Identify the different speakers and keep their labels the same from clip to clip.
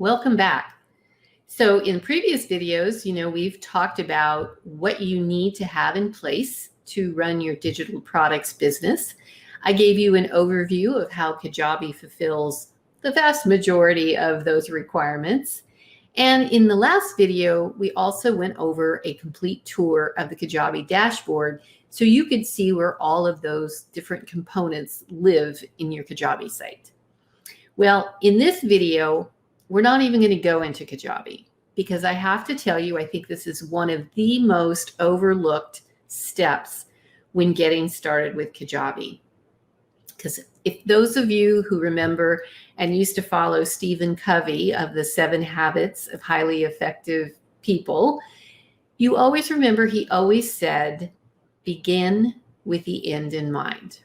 Speaker 1: Welcome back. So in previous videos, we've talked about what you need to have in place to run your digital products business. I gave you an overview of how Kajabi fulfills the vast majority of those requirements. And in the last video, we also went over a complete tour of the Kajabi dashboard so you could see where all of those different components live in your Kajabi site. Well, in this video, we're not even going to go into Kajabi because I have to tell you, I think this is one of the most overlooked steps when getting started with Kajabi. Because if those of you who remember and used to follow Stephen Covey of the 7 Habits of Highly Effective People, you always remember he always said, begin with the end in mind.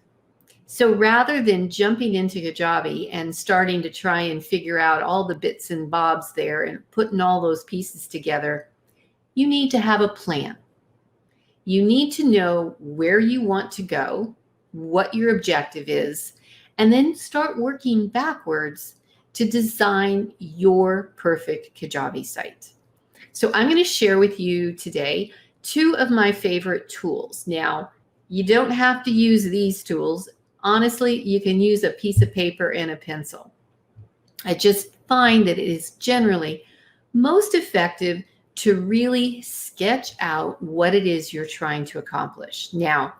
Speaker 1: So rather than jumping into Kajabi and starting to try and figure out all the bits and bobs there and putting all those pieces together, you need to have a plan. You need to know where you want to go, what your objective is, and then start working backwards to design your perfect Kajabi site. So I'm going to share with you today 2 of my favorite tools. Now, you don't have to use these tools. Honestly, you can use a piece of paper and a pencil. I just find that it is generally most effective to really sketch out what it is you're trying to accomplish. Now,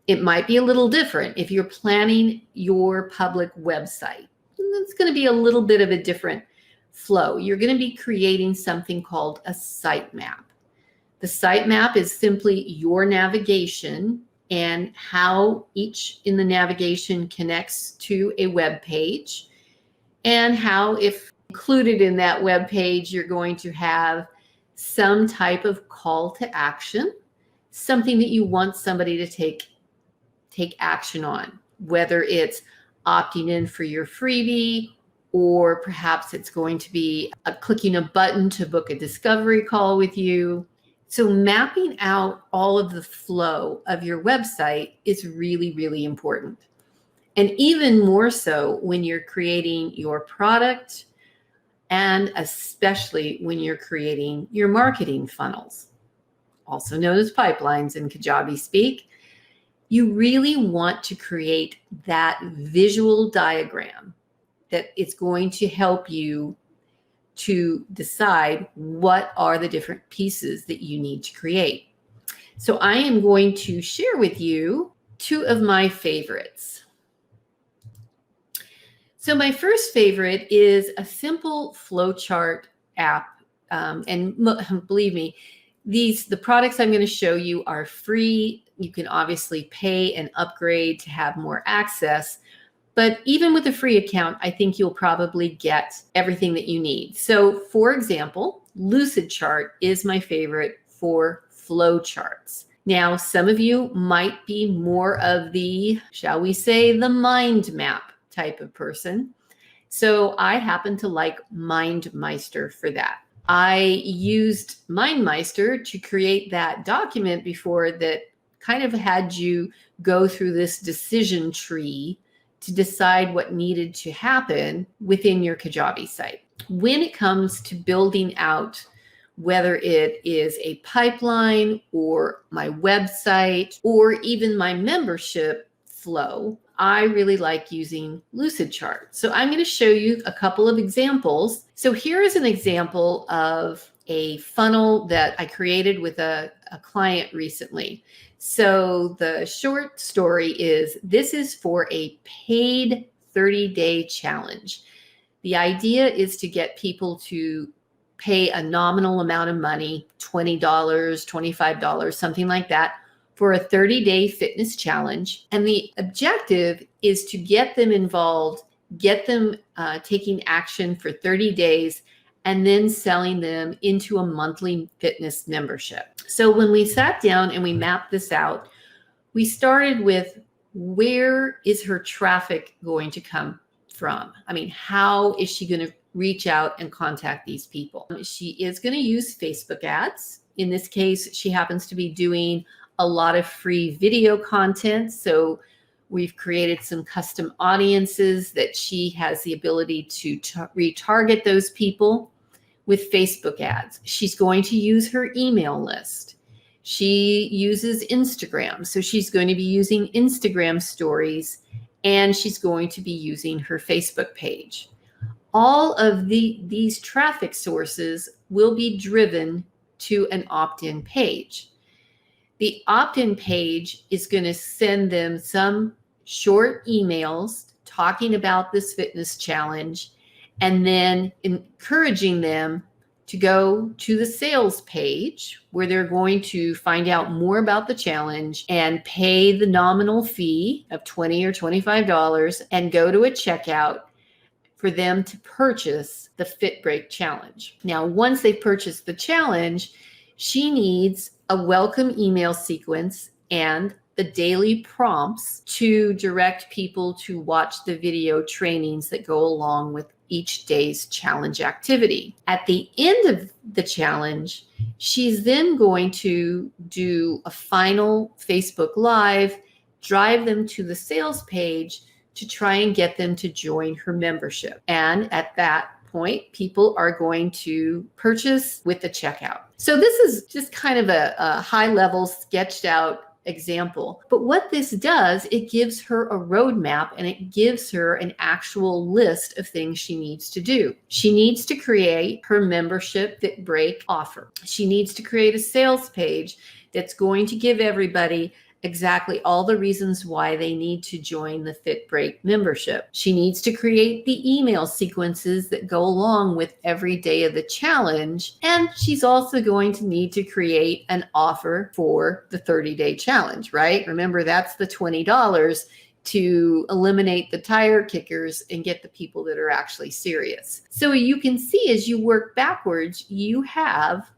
Speaker 1: it might be a little different if you're planning your public website. It's going to be a little bit of a different flow. You're going to be creating something called a sitemap. The sitemap is simply your navigation and how each in the navigation connects to a web page, and how, if included in that web page, you're going to have some type of call to action, something that you want somebody to take action on, whether it's opting in for your freebie, or perhaps it's going to be clicking a button to book a discovery call with you. So mapping out all of the flow of your website is really, really important. And even more so when you're creating your product, and especially when you're creating your marketing funnels, also known as pipelines in Kajabi speak. You really want to create that visual diagram that it's going to help you to decide what are the different pieces that you need to create. So I am going to share with you 2 of my favorites. So my first favorite is a simple Flowchart app. And believe me, the products I'm going to show you are free. You can obviously pay and upgrade to have more access. But even with a free account, I think you'll probably get everything that you need. So for example, Lucid Chart is my favorite for flowcharts. Now, some of you might be more of the, shall we say, the mind map type of person. So I happen to like Mind Meister for that. I used Mind Meister to create that document before that kind of had you go through this decision tree to decide what needed to happen within your Kajabi site. When it comes to building out, whether it is a pipeline or my website or even my membership flow, I really like using Lucid Chart. So I'm going to show you a couple of examples. So here is an example of a funnel that I created with a client recently. So the short story is, this is for a paid 30-day challenge. The idea is to get people to pay a nominal amount of money, $20, $25, something like that, for a 30-day fitness challenge. And the objective is to get them involved, get them taking action for 30 days, and then selling them into a monthly fitness membership. So when we sat down and we mapped this out, we started with, where is her traffic going to come from? I mean, how is she going to reach out and contact these people? She is going to use Facebook ads. In this case, she happens to be doing a lot of free video content. So We've created some custom audiences that she has the ability to retarget those people with Facebook ads. She's going to use her email list. She uses Instagram, so she's going to be using Instagram stories, and she's going to be using her Facebook page. All of these traffic sources will be driven to an opt-in page. The opt-in page is going to send them some short emails talking about this fitness challenge, and then encouraging them to go to the sales page where they're going to find out more about the challenge and pay the nominal fee of $20 or $25 and go to a checkout for them to purchase the Fit Break challenge. Now, once they've purchased the challenge, she needs a welcome email sequence and the daily prompts to direct people to watch the video trainings that go along with each day's challenge activity. At the end of the challenge, she's then going to do a final Facebook Live, drive them to the sales page to try and get them to join her membership. And at that point, people are going to purchase with the checkout. So this is just kind of a high level sketched out example. But what this does, it gives her a roadmap and it gives her an actual list of things she needs to do. She needs to create her membership Fit Break offer. She needs to create a sales page that's going to give everybody exactly all the reasons why they need to join the Fit Break membership. She needs to create the email sequences that go along with every day of the challenge. And she's also going to need to create an offer for the 30-day challenge, right? Remember, that's the $20 to eliminate the tire kickers and get the people that are actually serious. So you can see as you work backwards, you have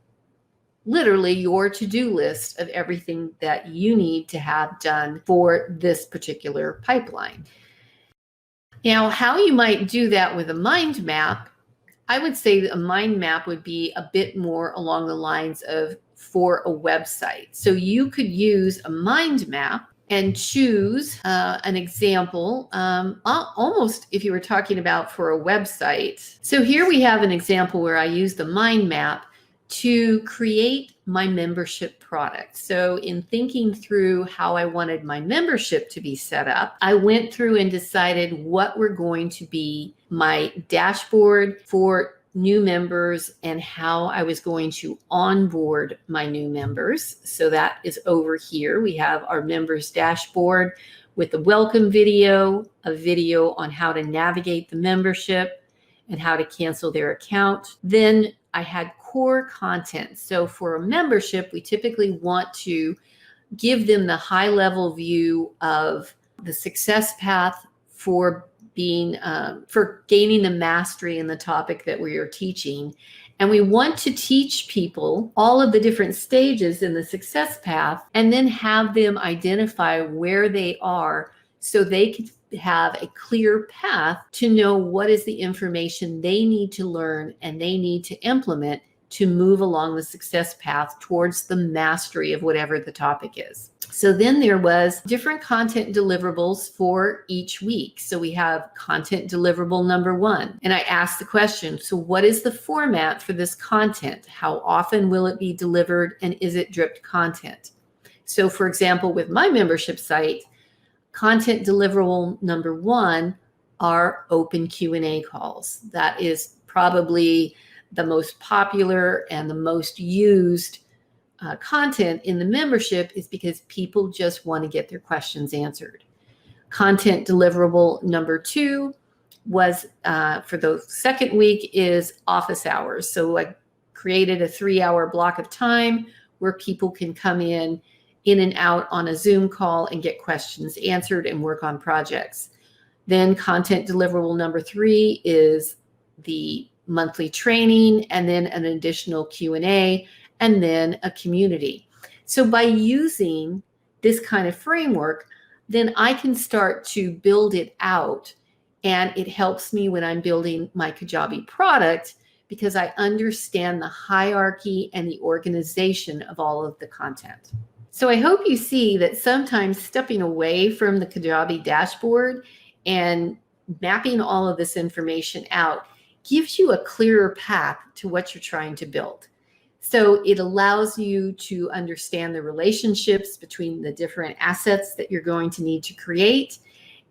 Speaker 1: literally your to-do list of everything that you need to have done for this particular pipeline. Now, how you might do that with a mind map, I would say a mind map would be a bit more along the lines of for a website. So you could use a mind map and choose an example, almost if you were talking about for a website. So here we have an example where I use the mind map to create my membership product. So in thinking through how I wanted my membership to be set up, I went through and decided what were going to be my dashboard for new members and how I was going to onboard my new members. So that is over here. We have our members dashboard with the welcome video, a video on how to navigate the membership and how to cancel their account. Then I had core content. So for a membership, we typically want to give them the high level view of the success path for being, for gaining the mastery in the topic that we are teaching. And we want to teach people all of the different stages in the success path and then have them identify where they are so they can have a clear path to know what is the information they need to learn and they need to implement to move along the success path towards the mastery of whatever the topic is. So then there was different content deliverables for each week. So we have content deliverable number 1. And I asked the question, so what is the format for this content? How often will it be delivered? And is it dripped content? So for example, with my membership site, content deliverable number 1 are open Q&A calls. That is probably the most popular and the most used content in the membership, is because people just want to get their questions answered. Content deliverable number 2 was for the second week is office hours. So I created a 3-hour block of time where people can come in and out on a Zoom call and get questions answered and work on projects. Then content deliverable number 3 is the monthly training, and then an additional Q&A, and then a community. So by using this kind of framework, then I can start to build it out, and it helps me when I'm building my Kajabi product because I understand the hierarchy and the organization of all of the content. So I hope you see that sometimes stepping away from the Kajabi dashboard and mapping all of this information out gives you a clearer path to what you're trying to build. So it allows you to understand the relationships between the different assets that you're going to need to create,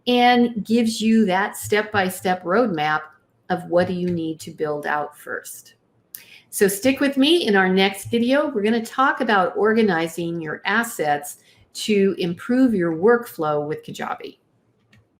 Speaker 1: and gives you that step-by-step roadmap of what do you need to build out first. So stick with me. In our next video, we're going to talk about organizing your assets to improve your workflow with Kajabi.